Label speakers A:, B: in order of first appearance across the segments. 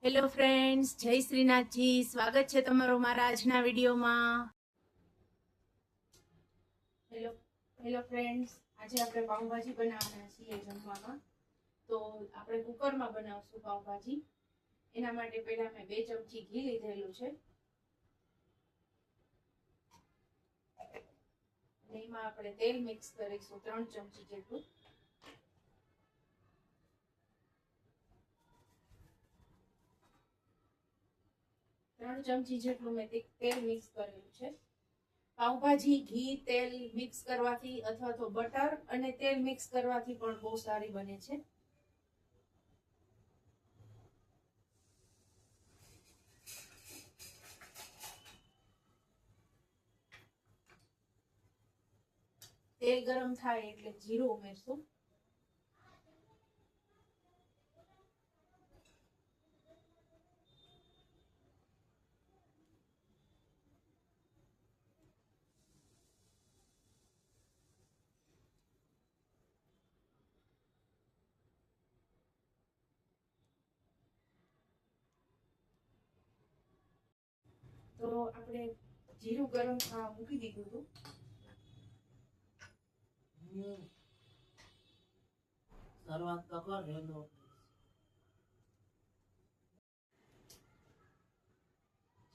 A: Hello friends, જય શ્રીનાથજી. સ્વાગત છે તમારું મારા આજના વિડીયોમાં. હેલો ફ્રેન્ડ્સ, આજે આપણે પાઉંભાજી બનાવવાના છીએ જમવામાં. તો આપણે કુકરમાં બનાવશું પાઉંભાજી. એના માટે પહેલા મેં 2 ચમચી ઘી લીધેલું છે. એમાં આપણે તેલ મિક્સ કરીશું 3 ચમચી જેટલું. ત્રણ ચમચી જેટલું મેં તેલ મિક્સ કરેલું છે. પાઉંભાજી ઘી તેલ મિક્સ કરવાથી અથવા તો બટર અને તેલ મિક્સ કરવાથી પણ બહુ સારી બને છે. તેલ ગરમ થાય એટલે જીરું ઉમેરશું. તો આપણે જીરું ગરમ થવા મૂકી દીધું હતું.
B: શરૂઆત તો કર રેલો.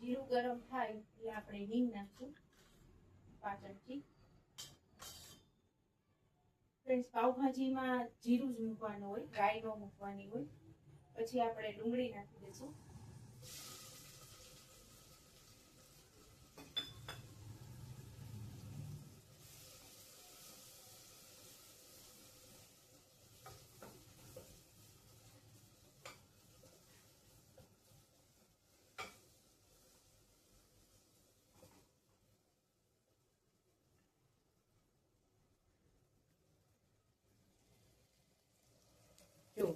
A: જીરું ગરમ થાય એટલે આપણે હિંગ નાખશું 5 ચમચી. ફ્રેન્ડ્સ, પાઉંભાજીમાં જીરું જ મૂકવાનું હોય, રાઈ ન મૂકવાની હોય. પછી આપણે ડુંગળી નાખી દઈશું. જો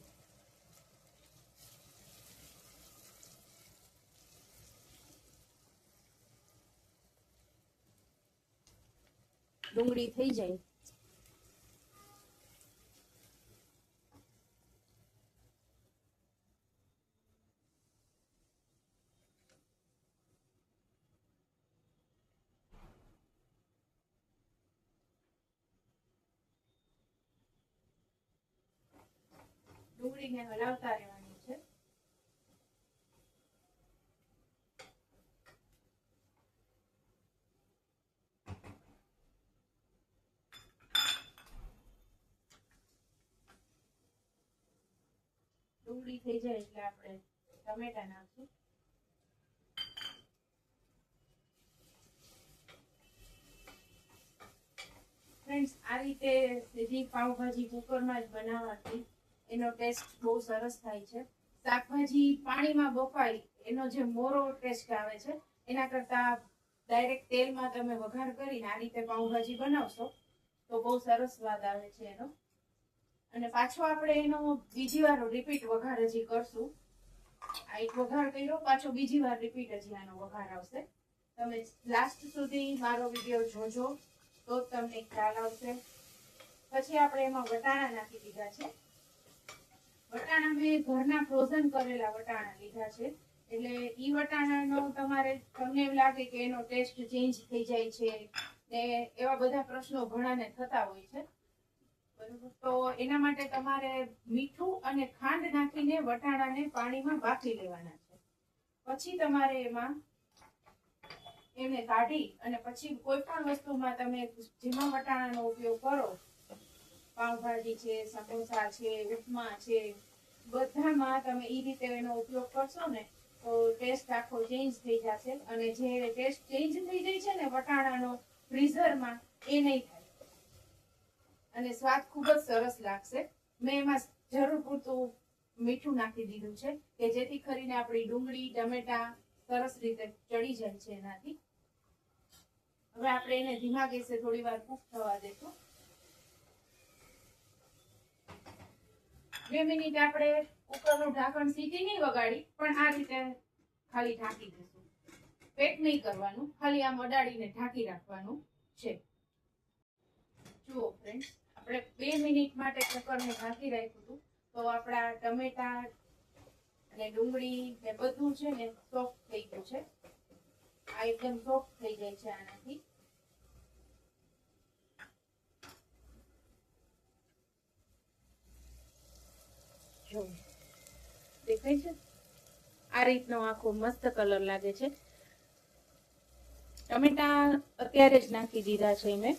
A: ડુંગળી થઈ જાય ડુંગળીને હલાવતા રહેવાની છે. ડુંગળી થઈ જાય એટલે આપણે ટમેટા નાખશું. ફ્રેન્ડ્સ, આ રીતે સીધી પાઉંભાજી કુકરમાં જ બનાવવાથી એનો ટેસ્ટ બહુ સરસ થાય છે. શાકભાજી પાણીમાં બફાય એનો જે મોરો ટેસ્ટ આવે છે એના કરતા ડાયરેક્ટ તેલમાં તમે વઘાર કરીને આ રીતે પાઉંભાજી બનાવશો તો બહુ સરસ સ્વાદ આવે છે એનો. અને પાછો આપણે એનો બીજી વાર રિપીટ વઘાર હજી કરશું. આ એક વઘાર કર્યો, પાછો બીજી વાર રિપીટ હજી આનો વઘાર આવશે. તમે લાસ્ટ સુધી મારો વિડીયો જોજો તો તમને ખ્યાલ આવશે. પછી આપણે એમાં વટાણા નાખી દીધા છે. વટાણા મેં ઘરના ફ્રોઝન કરેલા વટાણા લીધા છે. એટલે ઈ વટાણાનો તમને એમ લાગે કે એનો ટેસ્ટ ચેન્જ થઈ જાય છે ને એવા બધા પ્રશ્નો ઘણાને થતા હોય છે. બરોબર, તો એના માટે તમારે મીઠું અને ખાંડ નાખીને વટાણાને પાણીમાં બાફી લેવાના છે. પછી તમારે એમાં એને કાઢી અને પછી કોઈ પણ વસ્તુમાં તમે જેમાં વટાણાનો ઉપયોગ કરો, પાઉંભાજી છે, સમોસા છે, ઉપમા છે, બધામાં તમે એ રીતે એનો ઉપયોગ કરશો ને તો ટેસ્ટ આખો ચેન્જ થઈ જશે. અને જે ટેસ્ટ ચેન્જ થઈ જાય છે ને વટાણાનો ફ્રીઝરમાં, એ નહીં થાય અને સ્વાદ ખૂબ જ સરસ લાગશે. મેં એમાં જરૂર પૂરતું મીઠું નાખી દીધું છે કે જેથી કરીને આપણી ડુંગળી ટમેટા સરસ રીતે ચડી જાય છે એનાથી. હવે આપણે એને ધીમા ગેસે થોડી વાર કૂક થવા દેશું. 2 મિનિટ આપણે ઉપરનું ઢાંકણ સીટી નહીં વગાડી, પણ આ રીતે ખાલી ઢાંકી દઈશું. પેક નહીં કરવાનું, ખાલી આમ અડાડીને ઢાંકી રાખવાનું છે. જુઓ ફ્રેન્ડ્સ, આપણે 2 મિનિટ માટે કુકરને ઢાંકી રાખ્યું હતું તો આપણા ટમેટા અને ડુંગળી ને બધું છે ને સોફ્ટ થઈ ગયું છે. આ એકદમ સોફ્ટ થઈ જાય છે આનાથી. જો દેખાય છે આ રીતનો આખો મસ્ત કલર લાગે છે. ટમેટા અત્યારે જ નાખી દીધા છે મેં.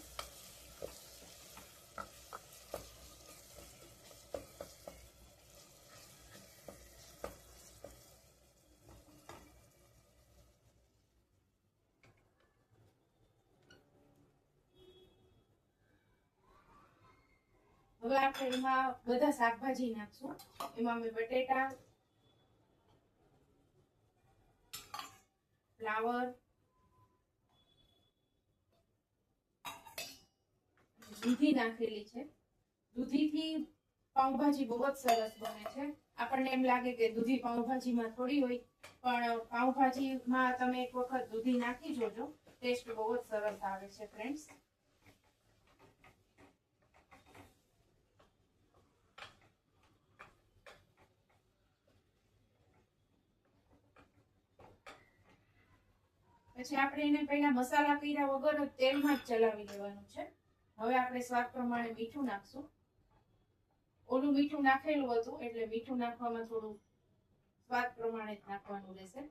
A: હવે આપણે એમાં બધા શાકભાજી નાખશું. એમાં મેં બટેટા, ફ્લાવર, દૂધી નાખેલી છે. દૂધીથી પાઉંભાજી બહુ જ સરસ બને છે. આપણને એમ લાગે કે દૂધી પાઉંભાજીમાં થોડી હોય, પણ પાઉંભાજીમાં તમે એક વખત દૂધી નાખી જોજો, ટેસ્ટ બહુ જ સરસ આવે છે ફ્રેન્ડ્સ. પછી આપણે એને પહેલા મસાલા કર્યા વગર જ તેલમાં જ ચલાવી દેવાનું છે. હવે આપણે સ્વાદ પ્રમાણે મીઠું નાખશું. ઓલું મીઠું નાખેલું હતું એટલે મીઠું નાખવામાં થોડું સ્વાદ પ્રમાણે જ નાખવાનું રહેશે.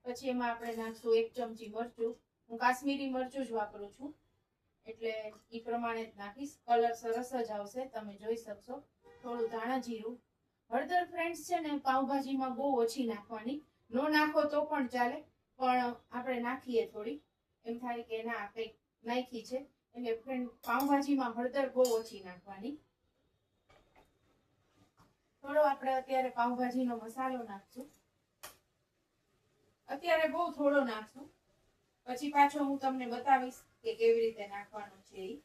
A: પછી એમાં આપણે નાખશું 1 ચમચી મરચું. હું કાશ્મીરી મરચું જ વાપરું છું એટલે એ પ્રમાણે જ નાખીશ. કલર સરસ જ આવશે, તમે જોઈ શકશો. થોડું ધાણા જીરું. હળદર ફ્રેન્ડ્સ છે ને પાઉંભાજીમાં બહુ ઓછી નાખવાની. નો નાખો તો પણ ચાલે, પણ આપણે નાખીએ થોડી, એમ થાય કે ના કંઈક નાખી છે. એટલે ફ્રેન્ડ પાઉંભાજીમાં હળદર બહુ ઓછી નાખવાની. થોડો આપણે અત્યારે પાઉંભાજીનો મસાલો નાખશું. અત્યારે બહુ થોડો નાખશું, પછી પાછો હું તમને બતાવીશ કે કેવી રીતે નાખવાનું છે.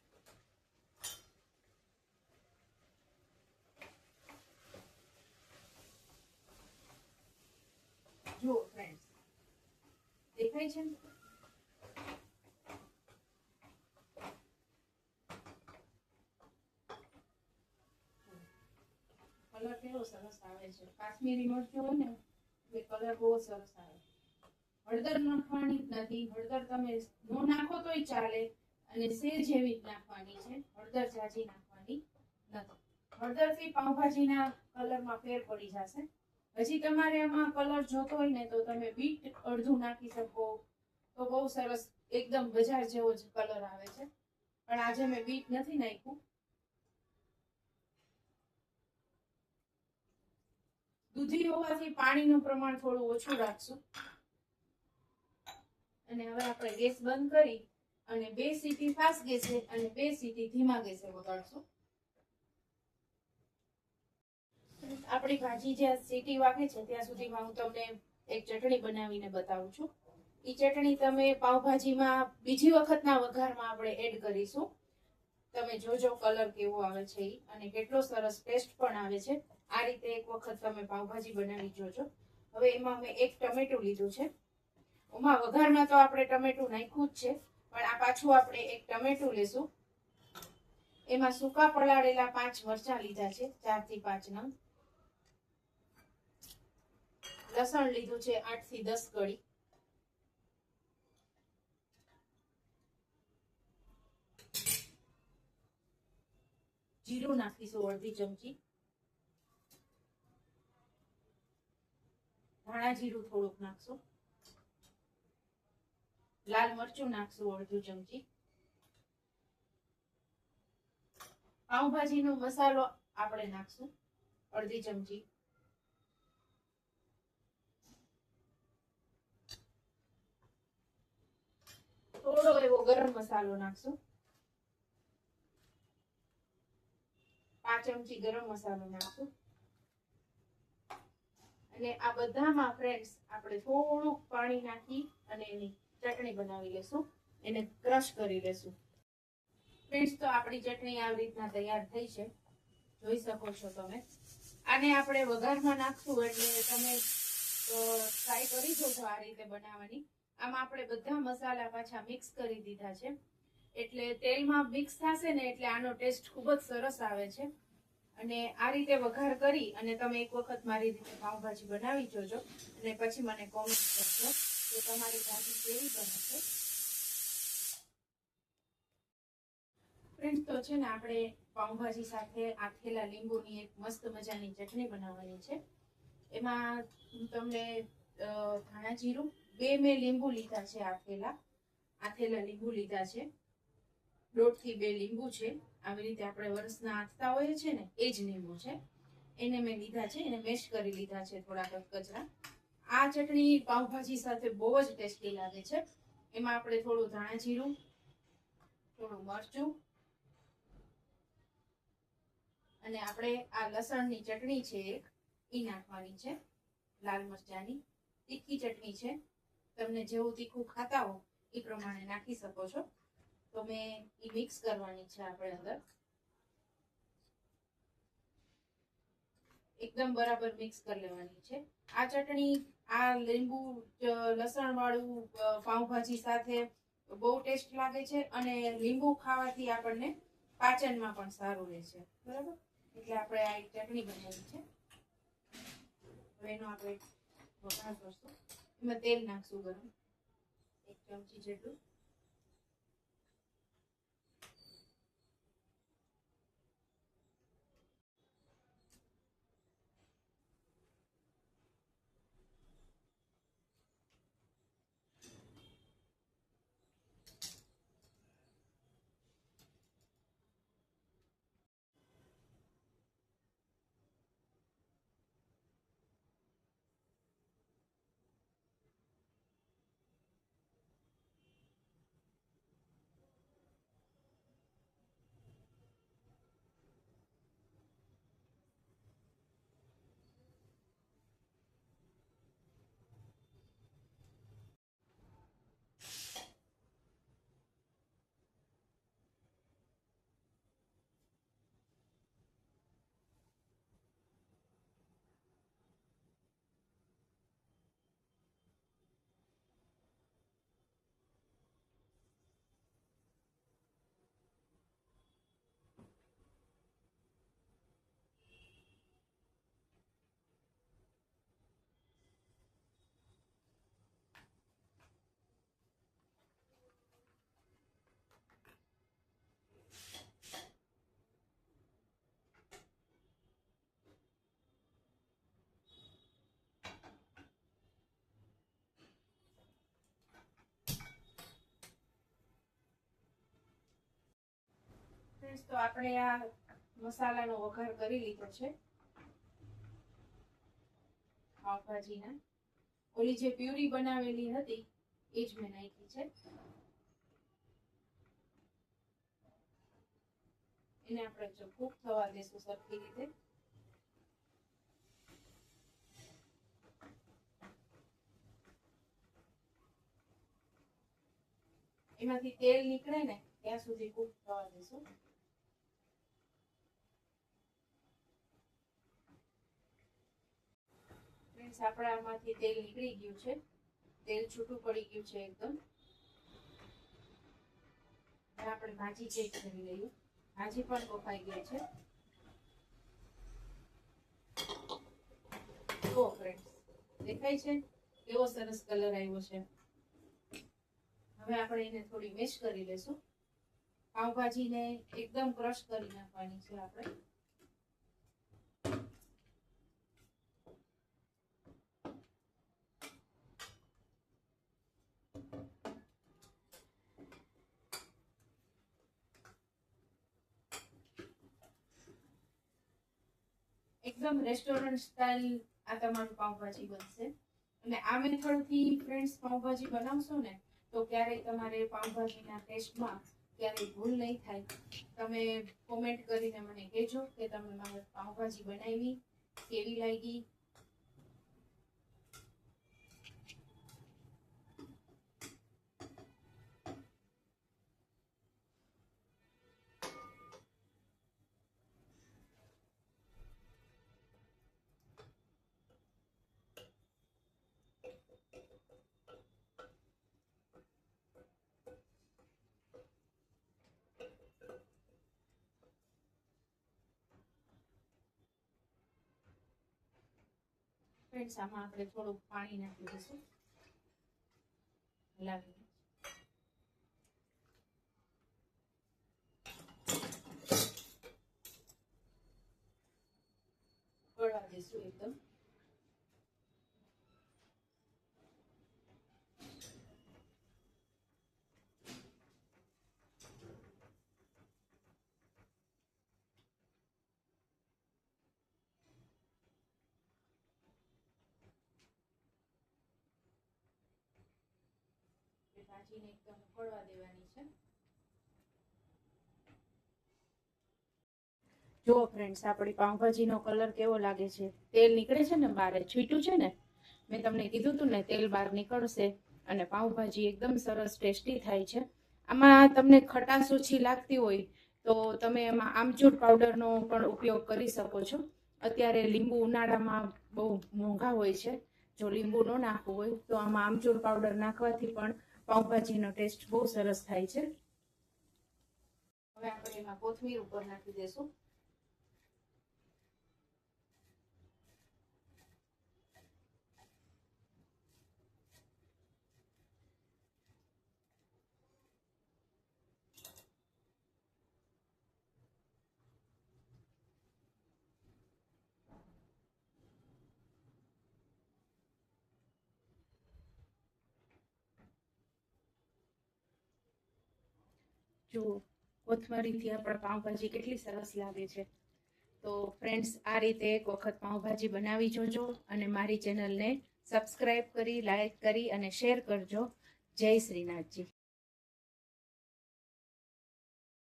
A: જુઓ ફ્રેન્ડ્સ, દેખાય છે? કલર કેવો સરસ આવે છે. કાશ્મીરી મરચું હોય ને એ કલર બહુ સરસ આવે. હળદર નાખવાની જ નથી. હળદર તમે નો નાખો તોય ચાલે, અને સેજ એવી જ નાખવાની છે. હળદર જાજી નાખવાની નથી. હળદરથી પાઉંભાજીના કલરમાં ફેર પડી જશે. હજી તમારે આમાં કલર જોતો હોય ને તો તમે બીટ અડધું નાખી શકો તો બહુ સરસ એકદમ બજાર જેવો જ કલર આવે છે. પણ આજે મેં બીટ નથી નાખ્યું. દૂધી હોવાથી પાણીનું પ્રમાણ થોડું ઓછું રાખશું. અને હવે આપણે ગેસ બંધ કરી અને 2 સીટી ફાસ્ટ ગેસે અને 2 સીટી ધીમા ગેસે વગાડશું. આપણી ભાજી જ્યાં સીટી વાગે છે ત્યાં સુધીમાં હું તમને એક ચટણી બનાવીને બતાવું છું. એ ચટણી તમે પાઉંભાજીમાં બીજી વખતના વઘારમાં આપણે એડ કરીશું. તમે જોજો કલર કેવો આવે છે અને કેટલો સરસ ટેસ્ટ પણ આવે છે. આ રીતે એક વખત તમે પાઉંભાજી બનાવી જોજો. હવે એમાં મેં 1 ટમેટું લીધું છે. એમાં વઘારમાં તો આપણે ટમેટું નાખ્યું જ છે, પણ આ પાછું આપણે 1 ટમેટું લેશું. એમાં સૂકા પલાળેલા 5 મરચાં લીધા છે, 4 થી 5 નંગ. લસણ લીધું છે 8 થી 10 કળી. જીરું નાખીશું અડધી ચમચી. ધાણા જીરું થોડુંક નાખશું. લાલ મરચું નાખશું અડધું ચમચી. પાઉંભાજીનો મસાલો આપણે નાખશું અડધી ચમચી. થોડો એવો ગરમ મસાલો નાખશું. 5 ચમચી ગરમ મસાલો નાખશું. અને આ બધામાં ફ્રેન્ડ્સ આપણે થોડુંક પાણી નાખી અને એની ચટણી બનાવી લેશું, એને ક્રશ કરી લેશું. ફ્રેન્ડ્સ, તો આપણી ચટણી આવી રીતના તૈયાર થઈ છે, જોઈ શકો છો તમે. આને આપણે વઘારમાં નાખશું એટલે તમે ટ્રાય કરી જોજો આ રીતે બનાવવાની. આમાં આપણે બધા મસાલા પાછા મિક્સ કરી દીધા છે એટલે તેલમાં મિક્સ થશે ને એટલે આનો ટેસ્ટ ખૂબ જ સરસ આવે છે. અને આ રીતે વઘાર કરી અને તમે એક વખત મારી રીતે પાઉંભાજી બનાવી જોજો અને પછી મને કોમેન્ટ કરજો કે તમારી ભાજી કેવી બને છે. ફ્રેન્ડ્સ, તો છે ને આપણે પાઉંભાજી સાથે આથેલા લીંબુની એક મસ્ત મજાની ચટણી બનાવવાની છે. એમાં હું તમને ધાણા જીરું, 2 મેં લીંબુ લીધા છે, આથેલા લીંબુ લીધા છે, 1.5 થી 2 લીંબુ છે. આવી રીતે આપણે વરસના આથતા હોઈએ છે ને એ જ લીંબુ છે, એને મેં લીધા છે, એને મેશ કરી લીધા છે થોડા કચરા. આ ચટણી પાઉંભાજી સાથે બહુ જ ટેસ્ટી લાગે છે. એમાં આપણે થોડું ધાણા જીરું, થોડું મરચું અને આપણે આ લસણની ચટણી છે એક ઈ નાખવાની છે, લાલ મરચાની તીખી ચટણી છે. તમને જેવું તીખું ખાતા હો એ પ્રમાણે નાખી શકો છો. તો મેં ઈ મિક્સ કરવાની છે આપણે અંદર, એકદમ બરાબર મિક્સ કરી લેવાની છે. આ ચટણી આ લીંબુ લસણ વાળું પાઉંભાજી સાથે બહુ ટેસ્ટ લાગે છે અને લીંબુ ખાવાથી આપણને પાચનમાં પણ સારું રહે છે. બરાબર, એટલે આપણે આ એક ચટણી બનાવી છે. હવે એનો આપણે વઘાર કરશું. એમાં તેલ નાખશું ગરમ, 1 ચમચી જેટલું. તો આપણે આ મસાલાનો વઘાર કરી લીધો છે પાવભાજીના. ઓલી જે પ્યુરી બનાવેલી હતી એ જ મેં નાખી છે. એને આપણે જો કૂક થવા દેશું સરખી રીતે. એમાંથી તેલ નીકળે ને ત્યાં સુધી કૂક થવા દેશું. ફ્રેન્ડ્સ, આપણે આમાંથી તેલ નીકળી ગયું છે, તેલ છૂટું પડી ગયું છે એકદમ. હવે આપણે ભાજી ચેક કરી લઈએ. ભાજી પણ બફાઈ ગઈ છે. તો ફ્રેન્ડ્સ, દેખાય છે કેવો સરસ કલર આવ્યો છે. હવે આપણે એને થોડી મેશ કરી લેશું. પાવભાજીને એકદમ ક્રશ કરી નાખવાની છે આપણે. એકદમ રેસ્ટોરન્ટ સ્ટાઇલ આ તમારું પાવભાજી બનશે. અને આ મેથડથી ફ્રેન્ડ્સ પાવભાજી બનાવશો ને તો ક્યારેય તમારે પાવભાજીના ટેસ્ટમાં ક્યારેય ભૂલ નહીં થાય. તમે કોમેન્ટ કરીને મને કહેજો કે તમે મારી પાવભાજી બનાવી કેવી લાગી. ફ્રેન્ડ્સ આમાં આપણે થોડું પાણી નાખી દઈશું. હલાવી ગળવા દઈશું એકદમ. ભાજીને એકદમ ઉકળવા દેવાની છે. જો ફ્રેન્ડ્સ આપણી પાઉંભાજીનો કલર કેવો લાગે છે. તેલ નીકળે છે ને બહાર, છૂટ્યું છે ને. મેં તમને કીધું હતું ને તેલ બહાર નીકળશે અને પાઉંભાજી એકદમ સરસ ટેસ્ટી થાય છે. આમાં તમને ખટાશ ઓછી લાગતી હોય તો તમે એમાં આમચૂર પાવડરનો પણ ઉપયોગ કરી શકો છો. અત્યારે લીંબુ ઉનાળામાં બહુ મોંઘા હોય છે. જો લીંબુ ન નાખવું હોય તો આમાં આમચૂર પાવડર નાખવાથી પણ પાઉંભાજીનો ટેસ્ટ બહુ સરસ થાય છે. હવે આપણે એમાં કોથમીર ઉપર નાખી દઈશું. જો કોથમરીથી આપણા પાઉંભાજી કેટલી સરસ લાગે છે. તો ફ્રેન્ડ્સ આ રીતે એક વખત પાઉંભાજી બનાવી જોજો અને મારી ચેનલને સબસ્ક્રાઇબ કરી, લાઈક કરી અને શેર કરજો. જય શ્રીનાથજી.